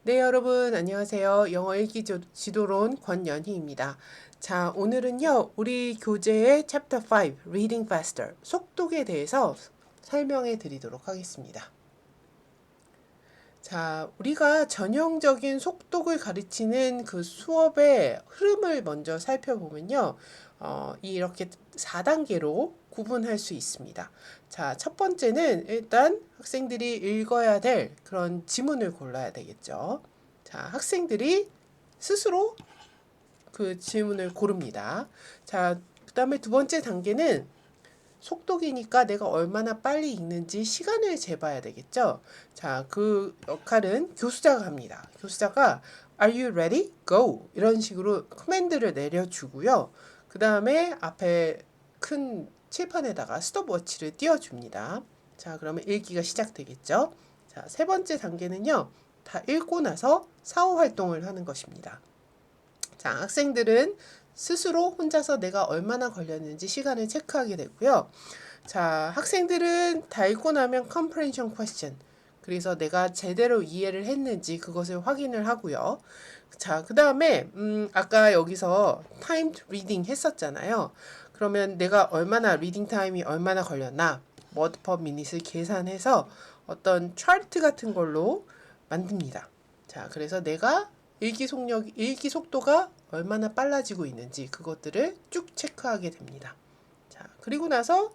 네, 여러분, 안녕하세요. 영어 읽기 지도론 권연희입니다. 자, 오늘은요, 우리 교재의 Chapter 5, Reading Faster, 속독에 대해서 설명해 드리도록 하겠습니다. 자, 우리가 전형적인 속독을 가르치는 그 수업의 흐름을 먼저 살펴보면요. 이렇게 4단계로 구분할 수 있습니다. 자, 첫 번째는 일단 학생들이 읽어야 될 그런 지문을 골라야 되겠죠. 자, 학생들이 스스로 그 지문을 고릅니다. 자, 그 다음에 두 번째 단계는 속독이니까 내가 얼마나 빨리 읽는지 시간을 재봐야 되겠죠. 자, 그 역할은 교수자가 합니다. 교수자가 Are you ready? Go! 이런 식으로 커맨드를 내려주고요. 그 다음에 앞에 큰 칠판에다가 스톱워치를 띄워줍니다. 자, 그러면 읽기가 시작되겠죠. 자, 세 번째 단계는요. 다 읽고 나서 사후 활동을 하는 것입니다. 자, 학생들은 스스로 혼자서 내가 얼마나 걸렸는지 시간을 체크하게 되고요. 자, 학생들은 다 읽고 나면 comprehension question. 그래서 내가 제대로 이해를 했는지 그것을 확인을 하고요. 자, 그 다음에 아까 여기서 timed reading 했었잖아요. 그러면 내가 얼마나 리딩 타임이 얼마나 걸렸나 word per minute을 계산해서 어떤 차트 같은 걸로 만듭니다. 자, 그래서 내가 읽기 속도가 얼마나 빨라지고 있는지 그것들을 쭉 체크하게 됩니다. 자, 그리고 나서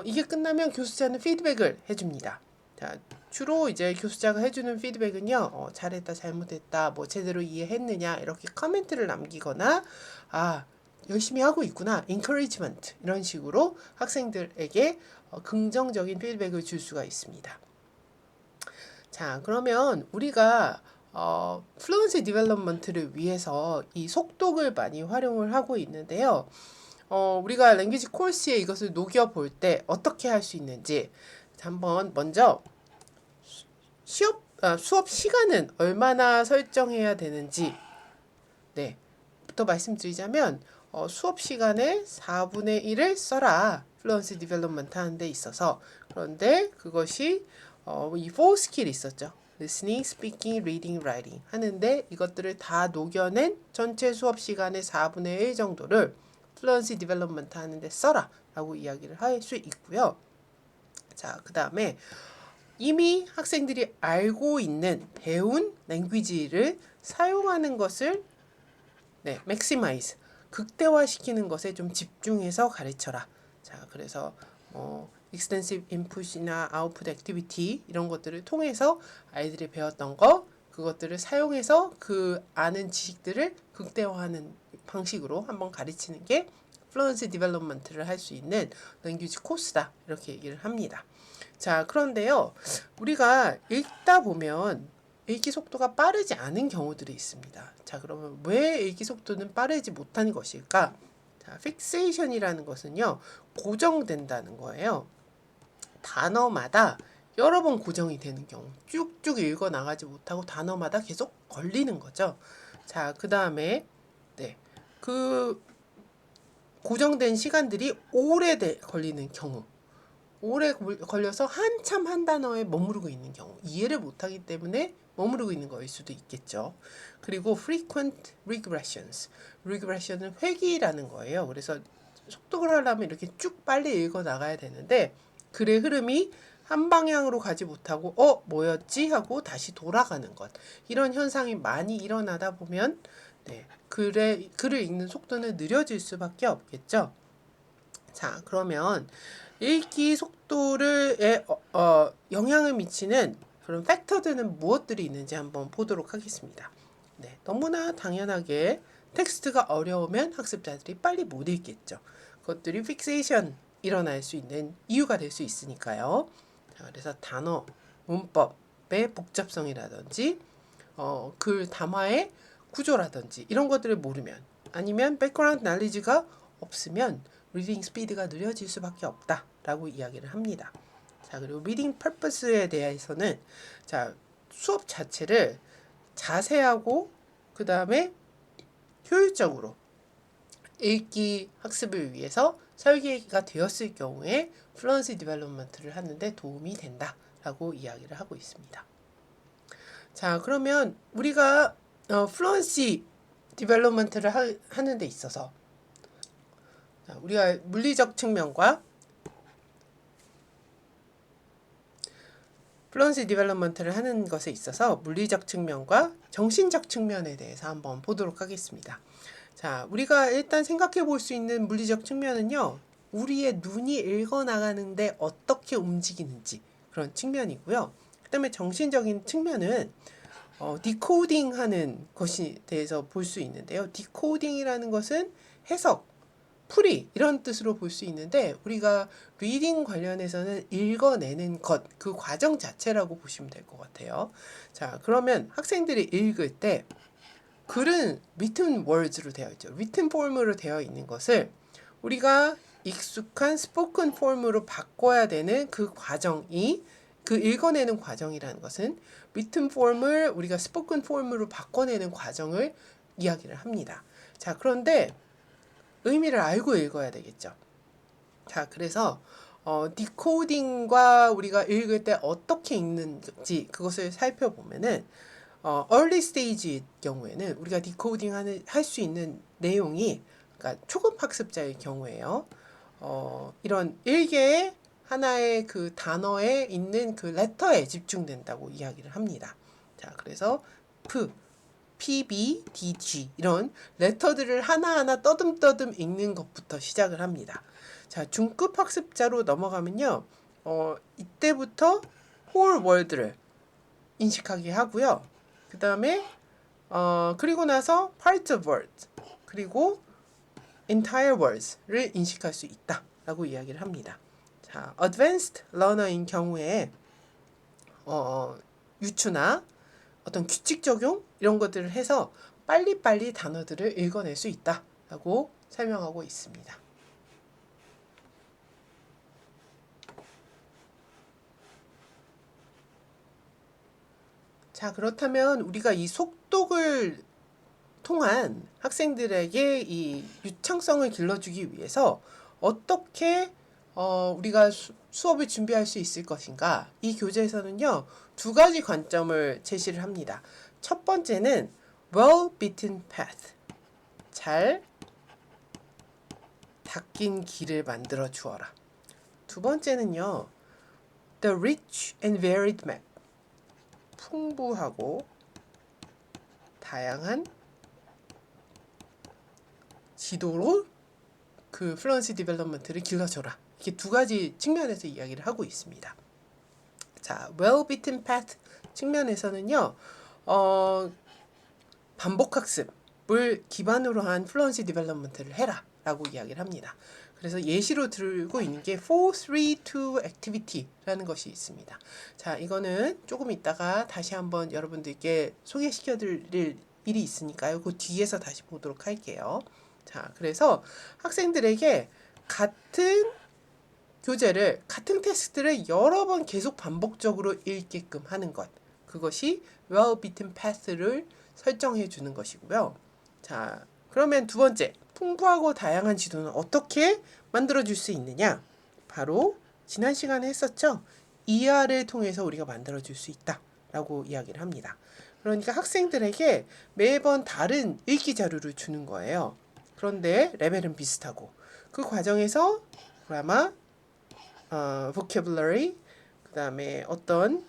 이게 끝나면 교수자는 피드백을 해줍니다. 자, 주로 이제 교수자가 해주는 피드백은요, 잘했다, 잘못했다, 뭐 제대로 이해했느냐 이렇게 코멘트를 남기거나 열심히 하고 있구나, encouragement 이런 식으로 학생들에게 긍정적인 피드백을 줄 수가 있습니다. 자, 그러면 우리가 플루언시 디벨롭먼트를 위해서 이 속독을 많이 활용을 하고 있는데요. 우리가 랭귀지 코र्스에 이것을 녹여볼 때 어떻게 할 수 있는지 한번 먼저 수업 시간은 얼마나 설정해야 되는지 부터 말씀드리자면 수업 시간의 4분의 1을 써라. 플루언시 디벨롭먼트 하는 데 있어서. 그런데 그것이 이 4스킬이 있었죠. listening, speaking, reading, writing 하는데 이것들을 다 녹여낸 전체 수업 시간의 4분의 1 정도를 플루언시 디벨롭먼트 하는데 써라 라고 이야기를 할 수 있고요. 자, 그 다음에 이미 학생들이 알고 있는 배운 랭귀지를 사용하는 것을 maximize, 극대화시키는 것에 좀 집중해서 가르쳐라. 자, 그래서 extensive input이나 output activity 이런 것들을 통해서 아이들이 배웠던 거 그것들을 사용해서 그 아는 지식들을 극대화하는 방식으로 한번 가르치는 게 플루언시 디벨롭먼트를 할 수 있는 랭귀지 코스다 이렇게 얘기를 합니다. 자, 그런데요 우리가 읽다 보면 읽기 속도가 빠르지 않은 경우들이 있습니다. 자, 그러면 왜 읽기 속도는 빠르지 못한 것일까? 자, 픽세이션이라는 것은요 고정된다는 거예요. 단어마다 여러 번 고정이 되는 경우 쭉쭉 읽어 나가지 못하고 단어마다 계속 걸리는 거죠. 자, 그 다음에 그 고정된 시간들이 오래 걸리는 경우 오래 걸려서 한참 한 단어에 머무르고 있는 경우 이해를 못하기 때문에 머무르고 있는 거일 수도 있겠죠. 그리고 frequent regressions. regression은 회귀라는 거예요. 그래서 속독을 하려면 이렇게 쭉 빨리 읽어 나가야 되는데 글의 흐름이 한 방향으로 가지 못하고 뭐였지? 하고 다시 돌아가는 것. 이런 현상이 많이 일어나다 보면 글을 읽는 속도는 느려질 수밖에 없겠죠. 자, 그러면 읽기 속도를 영향을 미치는 그런 팩터들은 무엇들이 있는지 한번 보도록 하겠습니다. 너무나 당연하게 텍스트가 어려우면 학습자들이 빨리 못 읽겠죠. 그것들이 픽세이션 일어날 수 있는 이유가 될 수 있으니까요. 자, 그래서 단어, 문법의 복잡성이라든지 글 담화의 구조라든지 이런 것들을 모르면 아니면 백그라운드 날리지가 없으면 리딩 스피드가 느려질 수밖에 없다라고 이야기를 합니다. 자, 그리고 리딩 퍼포스에 대해서는 자, 수업 자체를 자세하고 그 다음에 효율적으로 읽기 학습을 위해서 설계가 되었을 경우에 플루언시 디벨롭먼트를 하는데 도움이 된다라고 이야기를 하고 있습니다. 자, 그러면 우리가 플루언시 디벨롭먼트를 하는 데 있어서 자, 우리가 물리적 측면과 플루언시 디벨롭먼트를 하는 것에 있어서 물리적 측면과 정신적 측면에 대해서 한번 보도록 하겠습니다. 자, 우리가 일단 생각해 볼 수 있는 물리적 측면은요. 우리의 눈이 읽어 나가는데 어떻게 움직이는지 그런 측면이고요. 그다음에 정신적인 측면은 디코딩 하는 것에 대해서 볼 수 있는데요. 디코딩이라는 것은 해석, 풀이 이런 뜻으로 볼 수 있는데 우리가 리딩 관련해서는 읽어내는 것, 그 과정 자체라고 보시면 될 것 같아요. 자, 그러면 학생들이 읽을 때 글은 written words로 되어 있죠. written form으로 되어 있는 것을 우리가 익숙한 spoken form으로 바꿔야 되는 그 과정이 그 읽어내는 과정이라는 것은 written form을 우리가 spoken form으로 바꿔내는 과정을 이야기를 합니다. 자, 그런데 의미를 알고 읽어야 되겠죠. 자, 그래서 디코딩과 우리가 읽을 때 어떻게 읽는지 그것을 살펴보면은 early stage의 경우에는 우리가 디코딩 할 수 있는 내용이 그러니까 초급 학습자의 경우에요. 이런 일개의 하나의 그 단어에 있는 그 레터에 집중된다고 이야기를 합니다. 자, 그래서 P, B, D, G 이런 레터들을 하나하나 떠듬떠듬 읽는 것부터 시작을 합니다. 자, 중급 학습자로 넘어가면요. 이때부터 whole word를 인식하게 하고요. 그 다음에 그리고 나서 part of words 그리고 entire words를 인식할 수 있다라고 이야기를 합니다. 자, advanced learner인 경우에 유추나 어떤 규칙 적용 이런 것들을 해서 빨리빨리 단어들을 읽어낼 수 있다라고 설명하고 있습니다. 자, 그렇다면 우리가 이 속독을 통한 학생들에게 이 유창성을 길러주기 위해서 어떻게 우리가 수업을 준비할 수 있을 것인가? 이 교재에서는요, 두 가지 관점을 제시를 합니다. 첫 번째는 well-beaten path, 잘 닦인 길을 만들어 주어라. 두 번째는요, the rich and varied map, 풍부하고 다양한 지도로 그 플루언시 디벨롭먼트를 길러줘라. 이렇게 두 가지 측면에서 이야기를 하고 있습니다. 자, well-beaten path 측면에서는요, 반복학습을 기반으로 한 플루언시 디벨롭먼트를 해라 라고 이야기를 합니다. 그래서 예시로 들고 있는 게 432 activity라는 것이 있습니다. 자, 이거는 조금 이따가 다시 한번 여러분들께 소개시켜 드릴 일이 있으니까요. 그 뒤에서 다시 보도록 할게요. 자, 그래서 학생들에게 같은 교재를, 같은 텍스트를 여러 번 계속 반복적으로 읽게끔 하는 것. 그것이 well-beaten path를 설정해 주는 것이고요. 자, 그러면 두 번째, 풍부하고 다양한 지도는 어떻게 만들어 줄 수 있느냐? 바로 지난 시간에 했었죠. ER을 통해서 우리가 만들어 줄 수 있다라고 이야기를 합니다. 그러니까 학생들에게 매번 다른 읽기 자료를 주는 거예요. 그런데 레벨은 비슷하고 그 과정에서 그라마, vocabulary, 그 다음에 어떤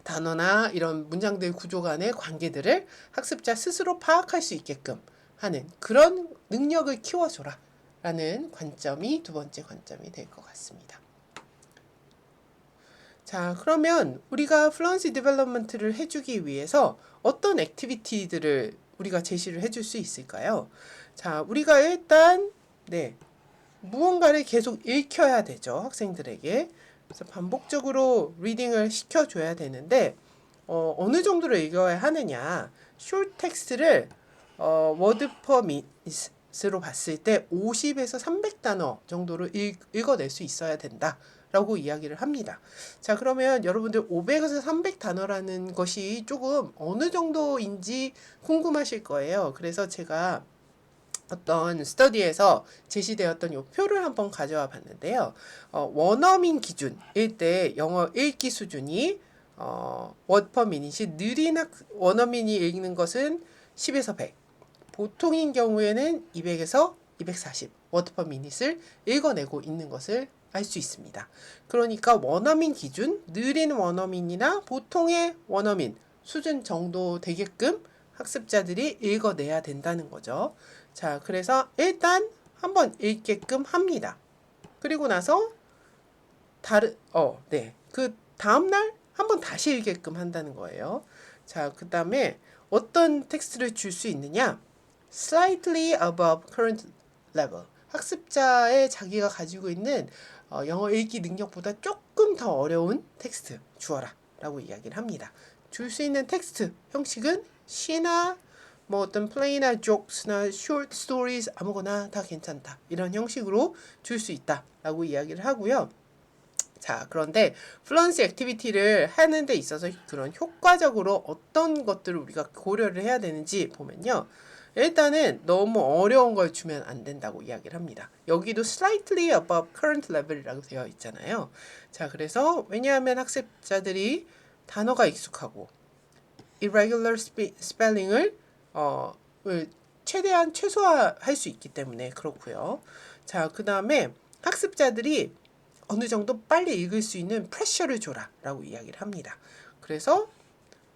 단어나 이런 문장들 구조 간의 관계들을 학습자 스스로 파악할 수 있게끔 하는 그런 능력을 키워줘라 라는 관점이 두 번째 관점이 될 것 같습니다. 자, 그러면 우리가 플루언시 디벨롭먼트를 해주기 위해서 어떤 액티비티들을 우리가 제시를 해줄 수 있을까요? 자, 우리가 일단 무언가를 계속 읽혀야 되죠. 학생들에게. 그래서 반복적으로 리딩을 시켜줘야 되는데 어느 정도로 읽어야 하느냐. short 텍스트를 word per minute로 봤을 때 50에서 300단어 정도로 읽어낼 수 있어야 된다. 라고 이야기를 합니다. 자, 그러면 여러분들 500에서 300단어라는 것이 조금 어느 정도인지 궁금하실 거예요. 그래서 제가 어떤 스터디에서 제시되었던 이 표를 한번 가져와 봤는데요. 원어민 기준일 때 영어 읽기 수준이 word per minute이 느린 원어민이 읽는 것은 10에서 100, 보통인 경우에는 200에서 240 word per minute을 읽어내고 있는 것을 알 수 있습니다. 그러니까 원어민 기준, 느린 원어민이나 보통의 원어민 수준 정도 되게끔 학습자들이 읽어내야 된다는 거죠. 자, 그래서 일단 한번 읽게끔 합니다. 그리고 나서 그 다음날 한번 다시 읽게끔 한다는 거예요. 자, 그 다음에 어떤 텍스트를 줄 수 있느냐? Slightly above current level. 학습자의 자기가 가지고 있는 영어 읽기 능력보다 조금 더 어려운 텍스트 주어라 라고 이야기를 합니다. 줄 수 있는 텍스트 형식은 시나 뭐 어떤 플레이나 조크스나 short stories 아무거나 다 괜찮다. 이런 형식으로 줄 수 있다 라고 이야기를 하고요. 자, 그런데 플루언시 액티비티를 하는 데 있어서 그런 효과적으로 어떤 것들을 우리가 고려를 해야 되는지 보면요. 일단은 너무 어려운 걸 주면 안 된다고 이야기를 합니다. 여기도 slightly above current level이라고 되어 있잖아요. 자, 그래서 왜냐하면 학습자들이 단어가 익숙하고 irregular spelling을 최대한 최소화할 수 있기 때문에 그렇고요. 자, 그 다음에 학습자들이 어느 정도 빨리 읽을 수 있는 프레셔를 줘라 라고 이야기를 합니다. 그래서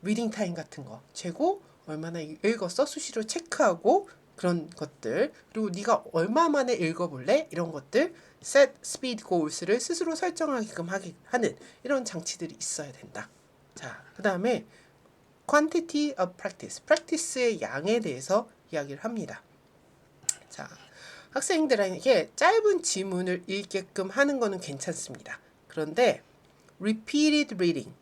리딩 타임 같은 거 재고 얼마나 읽었어? 수시로 체크하고 그런 것들, 그리고 네가 얼마 만에 읽어볼래? 이런 것들, set speed goals를 스스로 설정하게끔 하는 이런 장치들이 있어야 된다. 자, 그 다음에 quantity of practice, practice의 양에 대해서 이야기를 합니다. 자, 학생들에게 짧은 지문을 읽게끔 하는 거는 괜찮습니다. 그런데 repeated reading,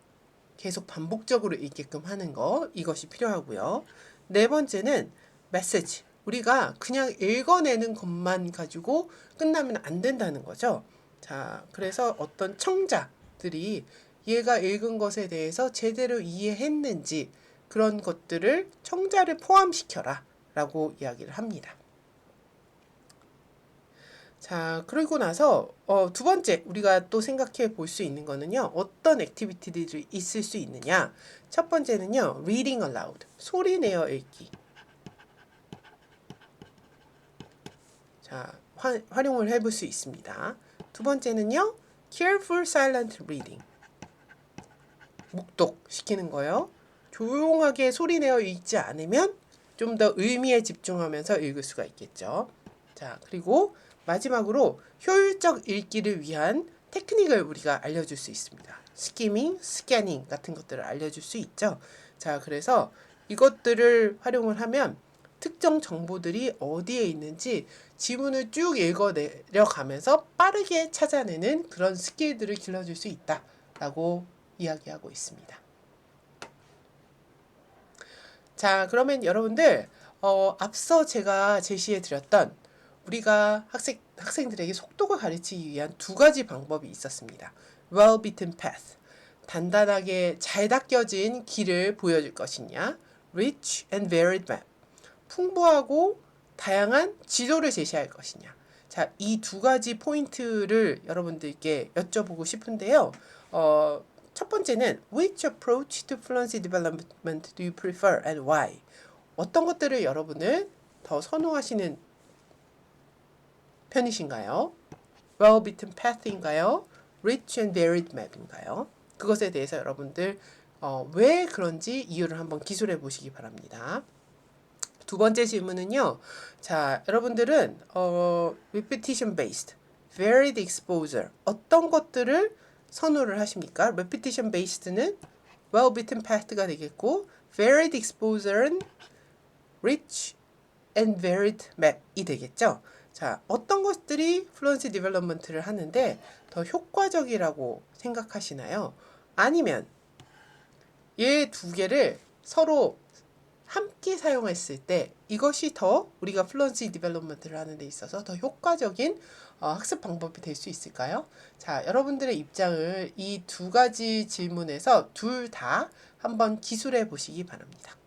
계속 반복적으로 읽게끔 하는 거, 이것이 필요하고요. 네 번째는 message, 우리가 그냥 읽어내는 것만 가지고 끝나면 안 된다는 거죠. 자, 그래서 어떤 청자들이 얘가 읽은 것에 대해서 제대로 이해했는지 그런 것들을 청자를 포함시켜라 라고 이야기를 합니다. 자, 그리고 나서 두 번째 우리가 또 생각해 볼 수 있는 거는요. 어떤 액티비티들이 있을 수 있느냐. 첫 번째는요. reading aloud, 소리 내어 읽기. 자, 활용을 해볼 수 있습니다. 두 번째는요. careful silent reading, 묵독시키는 거요. 조용하게 소리 내어 읽지 않으면 좀 더 의미에 집중하면서 읽을 수가 있겠죠. 자, 그리고 마지막으로 효율적 읽기를 위한 테크닉을 우리가 알려줄 수 있습니다. 스키밍, 스캐닝 같은 것들을 알려줄 수 있죠. 자, 그래서 이것들을 활용을 하면 특정 정보들이 어디에 있는지 지문을 쭉 읽어내려가면서 빠르게 찾아내는 그런 스킬들을 길러줄 수 있다라고 이야기하고 있습니다. 자, 그러면 여러분들 앞서 제가 제시해 드렸던 우리가 학생들에게 속도가 가르치기 위한 두 가지 방법이 있었습니다. well-beaten path, 단단하게 잘 닦여진 길을 보여줄 것이냐, rich and varied map, 풍부하고 다양한 지도를 제시할 것이냐. 자, 이 두 가지 포인트를 여러분들께 여쭤보고 싶은데요. 첫 번째는 which approach to fluency development do you prefer and why? 어떤 것들을 여러분을 더 선호하시는 편이신가요? well-beaten path인가요? rich and varied map인가요? 그것에 대해서 여러분들 왜 그런지 이유를 한번 기술해 보시기 바랍니다. 두 번째 질문은요. 자, 여러분들은 repetition based, varied exposure 어떤 것들을 선호를 하십니까? repetition based는 well-beaten path가 되겠고 varied exposure는 rich and varied map이 되겠죠. 자, 어떤 것들이 fluency development를 하는데 더 효과적이라고 생각하시나요? 아니면 얘 두 개를 서로 함께 사용했을 때 이것이 더 우리가 fluency development를 하는 데 있어서 더 효과적인 학습 방법이 될 수 있을까요? 자, 여러분들의 입장을 이 두 가지 질문에서 둘 다 한번 기술해 보시기 바랍니다.